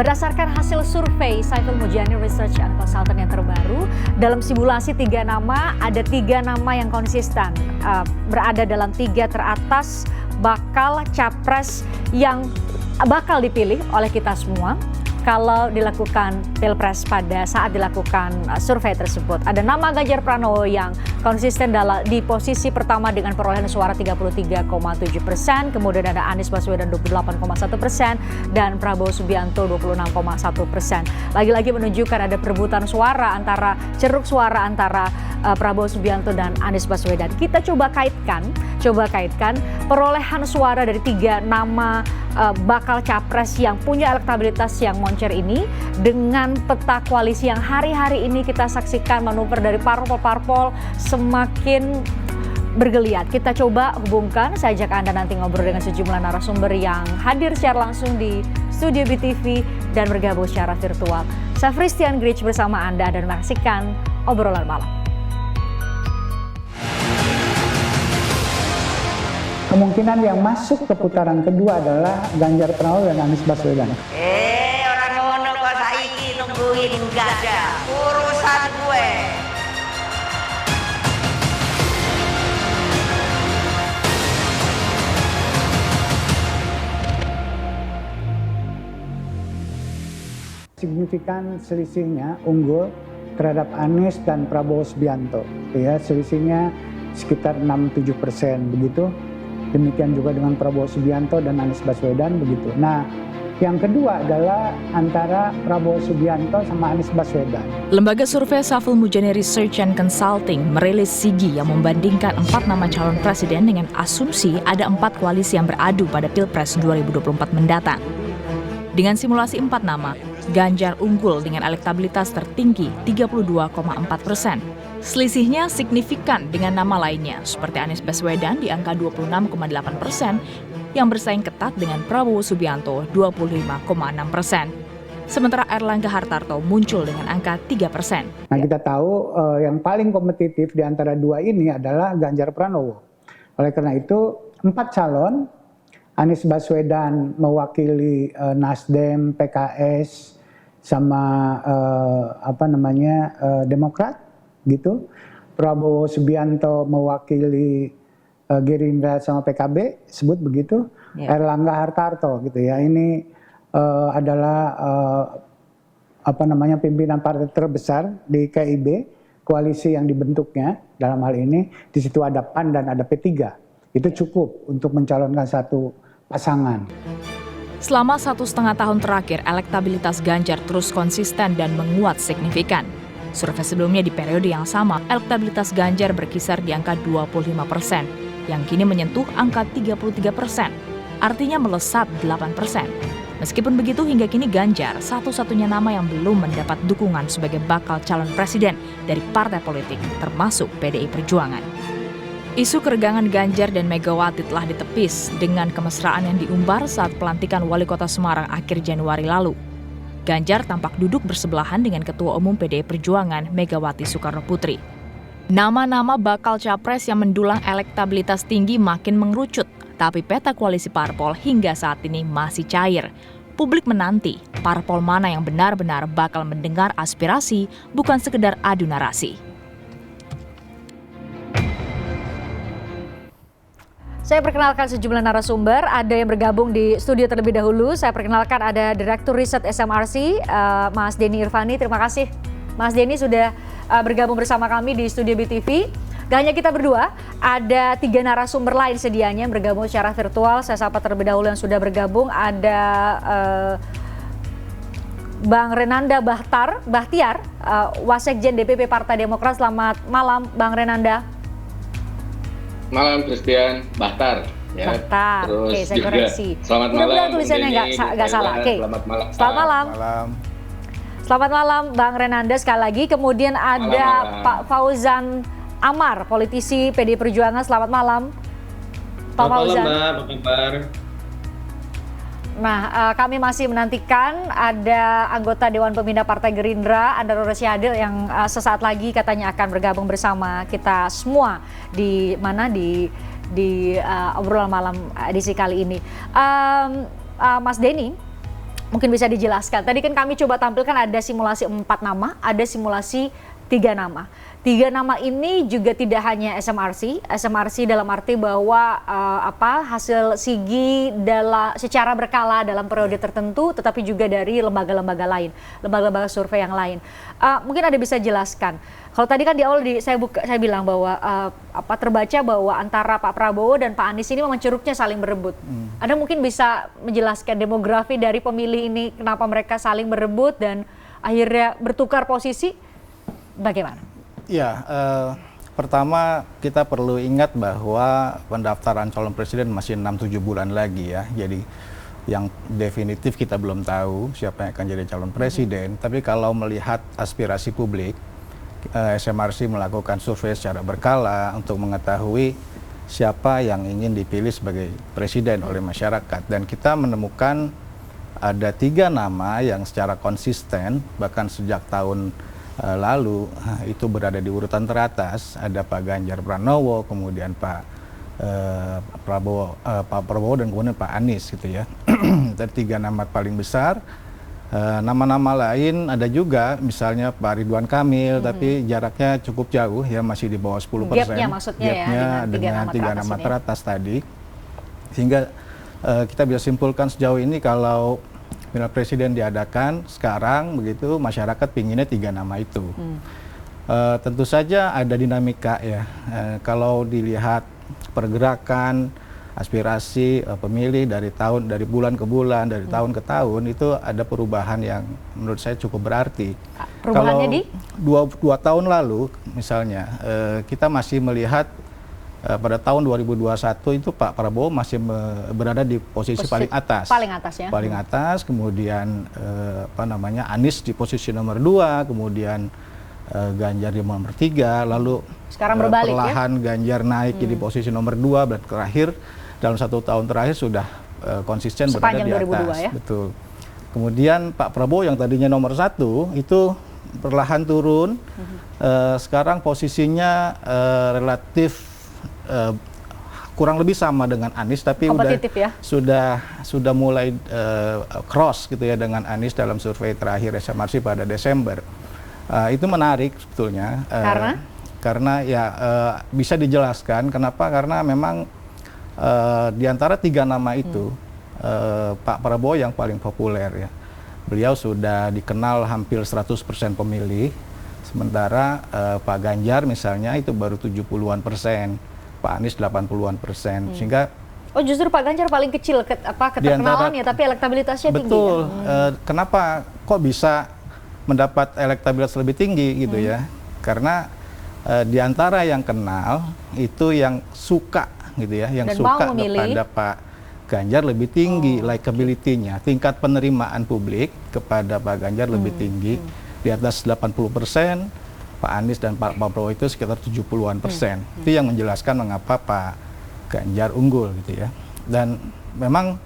Berdasarkan hasil survei Saiful Mujani Research and Consultant yang terbaru, dalam simulasi 3 nama, ada 3 nama yang konsisten berada dalam 3 teratas bakal capres yang bakal dipilih oleh kita semua kalau dilakukan pilpres pada saat dilakukan survei tersebut. Ada nama Ganjar Pranowo yang konsisten di posisi pertama dengan perolehan suara 33,7%, kemudian ada Anies Baswedan 28,1% dan Prabowo Subianto 26,1%. Lagi-lagi menunjukkan ada perebutan suara ceruk suara antara Prabowo Subianto dan Anies Baswedan. Kita coba kaitkan perolehan suara dari 3 nama bakal capres yang punya elektabilitas yang moncer ini dengan peta koalisi yang hari-hari ini kita saksikan manuver dari parpol-parpol semakin bergeliat. Kita coba hubungkan, saya ajak Anda nanti ngobrol dengan sejumlah narasumber yang hadir secara langsung di studio BTV dan bergabung secara virtual. Saya Christian Grich bersama Anda dan menyaksikan obrolan malam. Kemungkinan yang masuk ke putaran kedua adalah Ganjar Pranowo dan Anies Baswedan. Orang ngono kok saiki nungguin enggak ada urusan gue. Signifikan selisihnya unggul terhadap Anies dan Prabowo Subianto. Ya, selisihnya sekitar 6-7% begitu. Demikian juga dengan Prabowo Subianto dan Anies Baswedan begitu. Nah, yang kedua adalah antara Prabowo Subianto sama Anies Baswedan. Lembaga survei Saiful Mujani Research and Consulting merilis Sigi yang membandingkan 4 nama calon presiden dengan asumsi ada 4 koalisi yang beradu pada Pilpres 2024 mendatang. Dengan simulasi 4 nama, Ganjar unggul dengan elektabilitas tertinggi 32,4%. Selisihnya signifikan dengan nama lainnya seperti Anies Baswedan di angka 26,8% yang bersaing ketat dengan Prabowo Subianto 25,6%. Sementara Erlangga Hartarto muncul dengan angka 3%. Nah, kita tahu yang paling kompetitif di antara 2 ini adalah Ganjar Pranowo. Oleh karena itu 4 calon, Anies Baswedan mewakili Nasdem, PKS, sama Demokrat. Gitu, Prabowo Subianto mewakili Gerindra sama PKB, sebut begitu, Erlangga Hartarto gitu ya. Ini adalah pimpinan partai terbesar di KIB, koalisi yang dibentuknya dalam hal ini. Di situ ada PAN dan ada P3. Itu cukup untuk mencalonkan satu pasangan. Selama 1,5 tahun terakhir, elektabilitas Ganjar terus konsisten dan menguat signifikan. Survei sebelumnya di periode yang sama, elektabilitas Ganjar berkisar di angka 25%, yang kini menyentuh angka 33%, artinya melesat 8%. Meskipun begitu, hingga kini Ganjar satu-satunya nama yang belum mendapat dukungan sebagai bakal calon presiden dari partai politik, termasuk PDI Perjuangan. Isu keregangan Ganjar dan Megawati telah ditepis dengan kemesraan yang diumbar saat pelantikan Wali Kota Semarang akhir Januari lalu. Ganjar tampak duduk bersebelahan dengan Ketua Umum PDI Perjuangan Megawati Soekarnoputri. Nama-nama bakal capres yang mendulang elektabilitas tinggi makin mengerucut, tapi peta koalisi parpol hingga saat ini masih cair. Publik menanti parpol mana yang benar-benar bakal mendengar aspirasi, bukan sekedar adu narasi. Saya perkenalkan sejumlah narasumber, ada yang bergabung di studio terlebih dahulu. Saya perkenalkan ada Direktur Riset SMRC, Mas Denny Irvani. Terima kasih Mas Denny sudah bergabung bersama kami di studio BTV. Gak hanya kita berdua, ada 3 narasumber lain sedianya yang bergabung secara virtual. Saya sapa terlebih dahulu yang sudah bergabung. Ada Bang Renanda Bahtiar, Wasekjen DPP Partai Demokrat. Selamat malam Bang Renanda. Malam Christian, Bahtar. Ya. Bahtar, oke, saya koreksi. Selamat malam. Tulisannya nggak salah. Oke. Selamat malam. Selamat malam Bang Renanda sekali lagi. Kemudian ada Pak Fauzan Amar, politisi PDI Perjuangan. Selamat malam, Pak Fauzan. Selamat malam, Mbak. Apa kabar? Nah, kami masih menantikan ada anggota Dewan Pembina Partai Gerindra, Andaro Rosiade, yang sesaat lagi katanya akan bergabung bersama kita semua di obrolan malam edisi kali ini. Mas Denny, Mungkin bisa dijelaskan. Tadi kan kami coba tampilkan ada simulasi 4 nama, ada simulasi 3 nama. 3 nama ini juga tidak hanya SMRC dalam arti bahwa hasil SIGI secara berkala dalam periode tertentu, tetapi juga dari lembaga-lembaga lain, lembaga-lembaga survei yang lain. Mungkin ada bisa jelaskan. Kalau tadi kan di awal saya bilang bahwa terbaca bahwa antara Pak Prabowo dan Pak Anies ini memang ceruknya saling berebut. Anda mungkin bisa menjelaskan demografi dari pemilih ini, kenapa mereka saling berebut dan akhirnya bertukar posisi, bagaimana? Ya, pertama kita perlu ingat bahwa pendaftaran calon presiden masih 6-7 bulan lagi ya. Jadi yang definitif kita belum tahu siapa yang akan jadi calon presiden. Tapi kalau melihat aspirasi publik, SMRC melakukan survei secara berkala untuk mengetahui siapa yang ingin dipilih sebagai presiden oleh masyarakat. Dan kita menemukan ada 3 nama yang secara konsisten, bahkan sejak tahun lalu itu berada di urutan teratas. Ada Pak Ganjar Pranowo, kemudian Pak Prabowo dan kemudian Pak Anies gitu ya. Dari 3 nama paling besar. Nama-nama lain ada juga, misalnya Pak Ridwan Kamil, tapi jaraknya cukup jauh ya, masih di bawah 10%. Gapnya maksudnya Gapnya ya, dengan 3 nama teratas tadi. Sehingga kita bisa simpulkan sejauh ini kalau pemilihan presiden diadakan sekarang begitu, masyarakat pinginnya 3 nama itu. Tentu saja ada dinamika ya. Kalau dilihat pergerakan aspirasi pemilih dari bulan ke bulan, dari tahun ke tahun, itu ada perubahan yang menurut saya cukup berarti. Perubahannya kalau dua tahun lalu misalnya kita masih melihat pada tahun 2021 itu Pak Prabowo masih berada di posisi paling atas. Paling atas ya. Paling atas, kemudian Anies di posisi nomor 2, kemudian Ganjar di nomor 3, lalu sekarang berbalik perlahan ya? Ganjar naik jadi posisi nomor 2, dan terakhir dalam 1 tahun terakhir sudah konsisten sepanjang berada di atas. 2002 ya? Betul. Kemudian Pak Prabowo yang tadinya nomor 1 itu perlahan turun, sekarang posisinya relatif kurang lebih sama dengan Anies, tapi sudah mulai cross gitu ya dengan Anies dalam survei terakhir SMRC pada Desember. Itu menarik sebetulnya. Karena ya bisa dijelaskan kenapa, karena memang di antara 3 nama itu Pak Prabowo yang paling populer ya. Beliau sudah dikenal hampir 100% pemilih, sementara Pak Ganjar misalnya itu baru 70-an%, Pak Anies 80-an%, sehingga justru Pak Ganjar paling kecil keterkenalannya, tapi elektabilitasnya tinggi. Betul. Kenapa kok bisa mendapat elektabilitas lebih tinggi gitu ya? Karena di antara yang kenal itu yang suka gitu ya, yang suka kepada Pak Ganjar lebih tinggi likability-nya, tingkat penerimaan publik kepada Pak Ganjar lebih tinggi, di atas 80%. Pak Anies dan Pak Prabowo itu sekitar 70-an%. Itu yang menjelaskan mengapa Pak Ganjar unggul gitu ya. Dan memang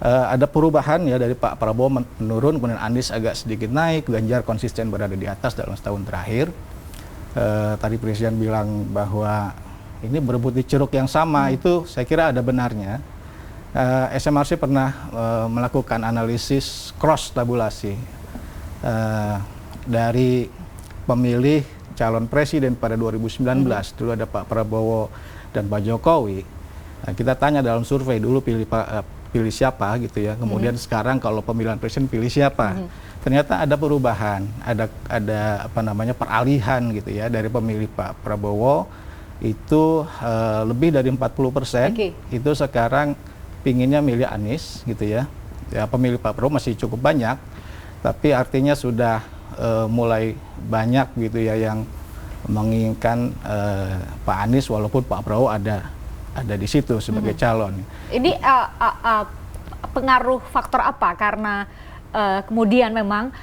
ada perubahan ya, dari Pak Prabowo menurun, kemudian Anies agak sedikit naik, Ganjar konsisten berada di atas dalam setahun terakhir. Tadi Presiden bilang bahwa ini berebut di ceruk yang sama, itu saya kira ada benarnya. SMRC pernah melakukan analisis cross tabulasi dari pemilih calon presiden pada 2019, dulu ada Pak Prabowo dan Pak Jokowi. Kita tanya dalam survei dulu pilih siapa gitu ya, kemudian sekarang kalau pemilihan presiden pilih siapa. Ternyata ada perubahan, ada peralihan gitu ya, dari pemilih Pak Prabowo itu lebih dari 40%, itu sekarang pinginnya milih Anies gitu ya. Ya, pemilih Pak Prabowo masih cukup banyak, tapi artinya sudah mulai banyak gitu ya yang menginginkan Pak Anies, walaupun Pak Prabowo ada di situ sebagai calon. Ini pengaruh faktor apa? Karena kemudian memang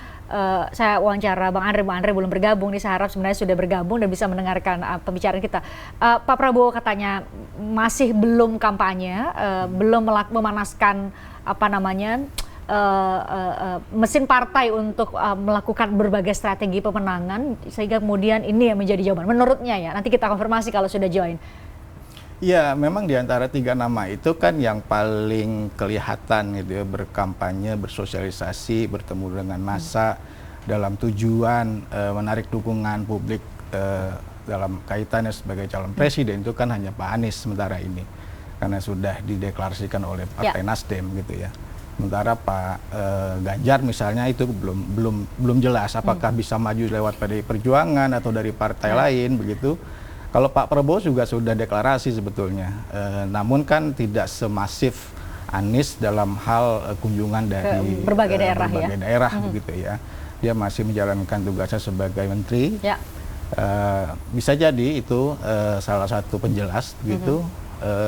saya wawancara Bang Andre belum bergabung nih, saya harap sebenarnya sudah bergabung dan bisa mendengarkan pembicaraan kita. Pak Prabowo katanya masih belum kampanye, belum memanaskan mesin partai untuk melakukan berbagai strategi pemenangan, sehingga kemudian ini yang menjadi jawaban menurutnya ya. Nanti kita konfirmasi kalau sudah join. Ya, memang di antara 3 nama itu kan yang paling kelihatan gitu ya, berkampanye, bersosialisasi, bertemu dengan massa dalam tujuan menarik dukungan publik dalam kaitannya sebagai calon presiden itu kan hanya Pak Anies sementara ini. Karena sudah dideklarasikan oleh Partai Nasdem gitu ya. Sementara Pak Ganjar misalnya itu belum jelas apakah bisa maju lewat PDI Perjuangan atau dari partai lain begitu. Kalau Pak Prabowo juga sudah deklarasi sebetulnya, namun kan tidak semasif Anies dalam hal kunjungan dari berbagai daerah, daerah begitu ya. Dia masih menjalankan tugasnya sebagai menteri. Ya. Bisa jadi itu salah satu penjelas begitu.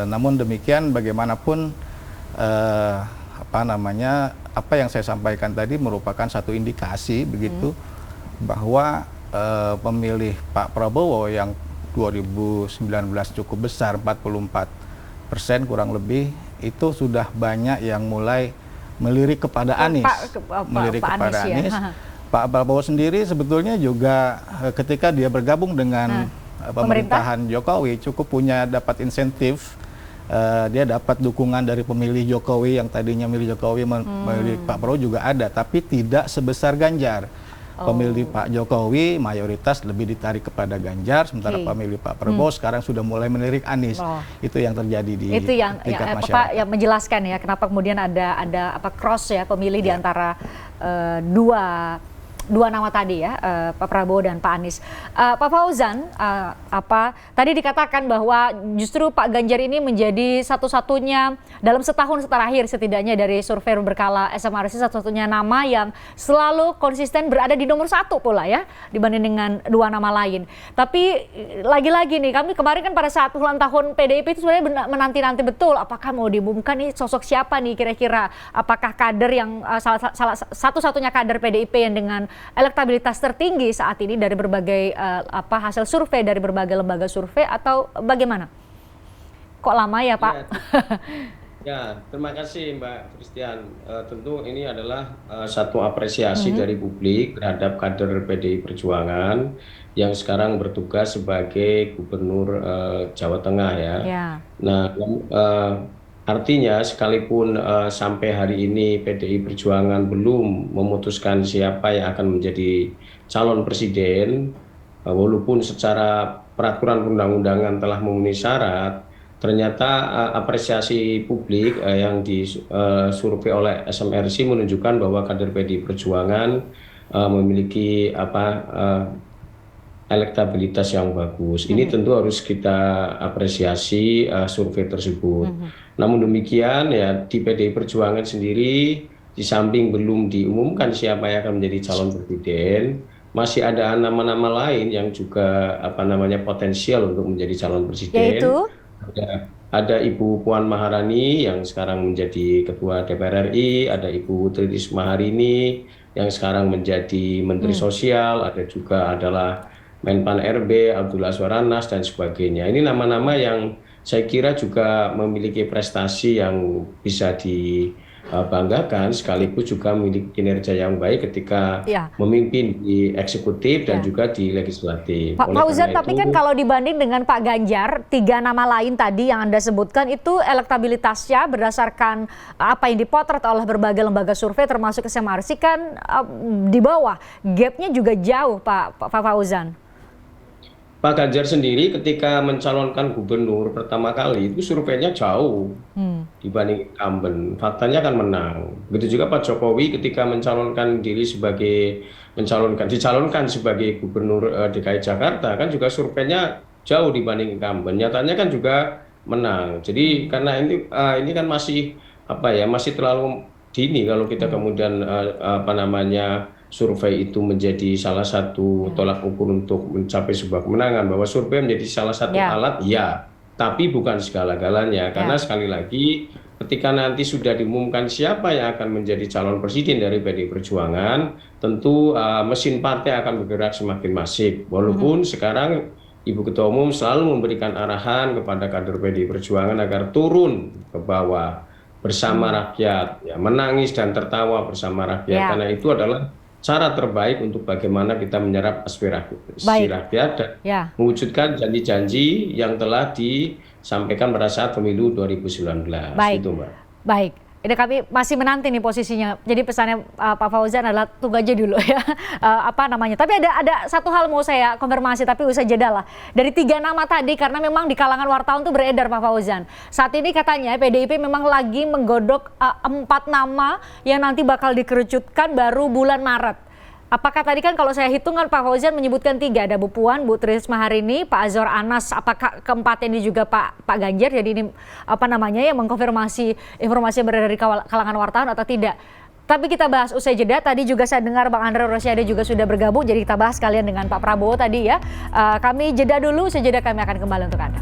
Namun demikian bagaimanapun apa yang saya sampaikan tadi merupakan satu indikasi begitu bahwa pemilih Pak Prabowo yang 2019 cukup besar 44% kurang lebih itu sudah banyak yang mulai melirik kepada Anies. Melirik kepada Anies. Pak Prabowo sendiri sebetulnya juga ketika dia bergabung dengan pemerintahan Jokowi cukup dapat insentif. Dia dapat dukungan dari pemilih Jokowi yang tadinya milih Jokowi memilih Pak Prabowo juga ada, tapi tidak sebesar Ganjar. Pemilih Pak Jokowi mayoritas lebih ditarik kepada Ganjar, sementara pemilih Pak Prabowo sekarang sudah mulai melirik Anies. Itu yang terjadi di tingkat masyarakat. Yang menjelaskan ya kenapa kemudian ada cross ya pemilih di antara dua nama tadi ya, Pak Prabowo dan Pak Anies. Pak Fauzan, tadi dikatakan bahwa justru Pak Ganjar ini menjadi satu-satunya dalam setahun terakhir setidaknya dari survei berkala SMRC satu-satunya nama yang selalu konsisten berada di nomor 1 pula ya dibanding dengan 2 nama lain. Tapi lagi-lagi nih kami kemarin kan pada saat ulang tahun PDIP itu sebenarnya menanti-nanti betul apakah mau diumumkan nih sosok siapa nih kira-kira, apakah kader yang salah satu-satunya kader PDIP yang dengan elektabilitas tertinggi saat ini dari berbagai hasil survei dari berbagai lembaga survei atau bagaimana? Kok lama ya Pak? Ya, terima kasih Mbak Christian. Tentu ini adalah satu apresiasi dari publik terhadap kader PDI Perjuangan yang sekarang bertugas sebagai Gubernur Jawa Tengah ya. Nah, artinya sekalipun sampai hari ini PDI Perjuangan belum memutuskan siapa yang akan menjadi calon presiden, walaupun secara peraturan perundang-undangan telah memenuhi syarat, ternyata apresiasi publik yang disurvei oleh SMRC menunjukkan bahwa kader PDI Perjuangan memiliki elektabilitas yang bagus. Ini tentu harus kita apresiasi survei tersebut. Namun demikian ya di PDI Perjuangan sendiri di samping belum diumumkan siapa yang akan menjadi calon presiden, masih ada nama-nama lain yang juga potensial untuk menjadi calon presiden. Yaitu? Ada Ibu Puan Maharani yang sekarang menjadi Ketua DPR RI, ada Ibu Tri Risma hari ini yang sekarang menjadi Menteri Sosial, ada juga adalah Menpan RB, Abdullah Azwar Anas dan sebagainya. Ini nama-nama yang saya kira juga memiliki prestasi yang bisa dibanggakan sekaligus juga memiliki kinerja yang baik ketika memimpin di eksekutif dan juga di legislatif. Pak Fauzan, tapi kan kalau dibanding dengan Pak Ganjar, 3 nama lain tadi yang Anda sebutkan itu elektabilitasnya berdasarkan apa yang dipotret oleh berbagai lembaga survei termasuk SMRC kan di bawah. Gapnya juga jauh Pak Fauzan. Pak Ganjar sendiri ketika mencalonkan gubernur pertama kali itu surveinya jauh dibanding incumbent. Faktanya kan menang. Begitu juga Pak Jokowi ketika mencalonkan diri dicalonkan sebagai gubernur DKI Jakarta kan juga surveinya jauh dibanding incumbent. Nyatanya kan juga menang. Jadi karena ini kan masih masih terlalu dini kalau kita kemudian survei itu menjadi salah satu tolak ukur untuk mencapai sebuah kemenangan, bahwa survei menjadi salah satu alat, tapi bukan segala-galanya. Karena sekali lagi, ketika nanti sudah diumumkan siapa yang akan menjadi calon presiden dari PDI Perjuangan, tentu mesin partai akan bergerak semakin masif. Walaupun sekarang Ibu Ketua Umum selalu memberikan arahan kepada kader PDI Perjuangan agar turun ke bawah bersama rakyat, menangis dan tertawa bersama rakyat. Karena itu adalah cara terbaik untuk bagaimana kita menyerap aspirasi rakyat dan mewujudkan janji-janji yang telah disampaikan pada saat pemilu 2019. Baik. Itu, Mbak. Baik. Ini kami masih menanti nih posisinya. Jadi pesannya Pak Fauzan adalah tunggu aja dulu ya. Tapi ada satu hal mau saya konfirmasi, tapi usai jeda lah. Dari 3 nama tadi, karena memang di kalangan wartawan tuh beredar Pak Fauzan. Saat ini katanya PDIP memang lagi menggodok 4 nama yang nanti bakal dikerucutkan baru bulan Maret. Apakah tadi kan kalau saya hitung kan Pak Fauzan menyebutkan 3, ada Bu Puan, Bu Tri Risma hari ini, Pak Azwar Anas, apakah keempatnya ini juga Pak Ganjar? Jadi ini mengkonfirmasi informasi yang berada dari kalangan wartawan atau tidak? Tapi kita bahas usai jeda. Tadi juga saya dengar Bang Andre Rosiade juga sudah bergabung, jadi kita bahas kalian dengan Pak Prabowo tadi ya. Kami jeda dulu, usai jeda kami akan kembali untuk Anda.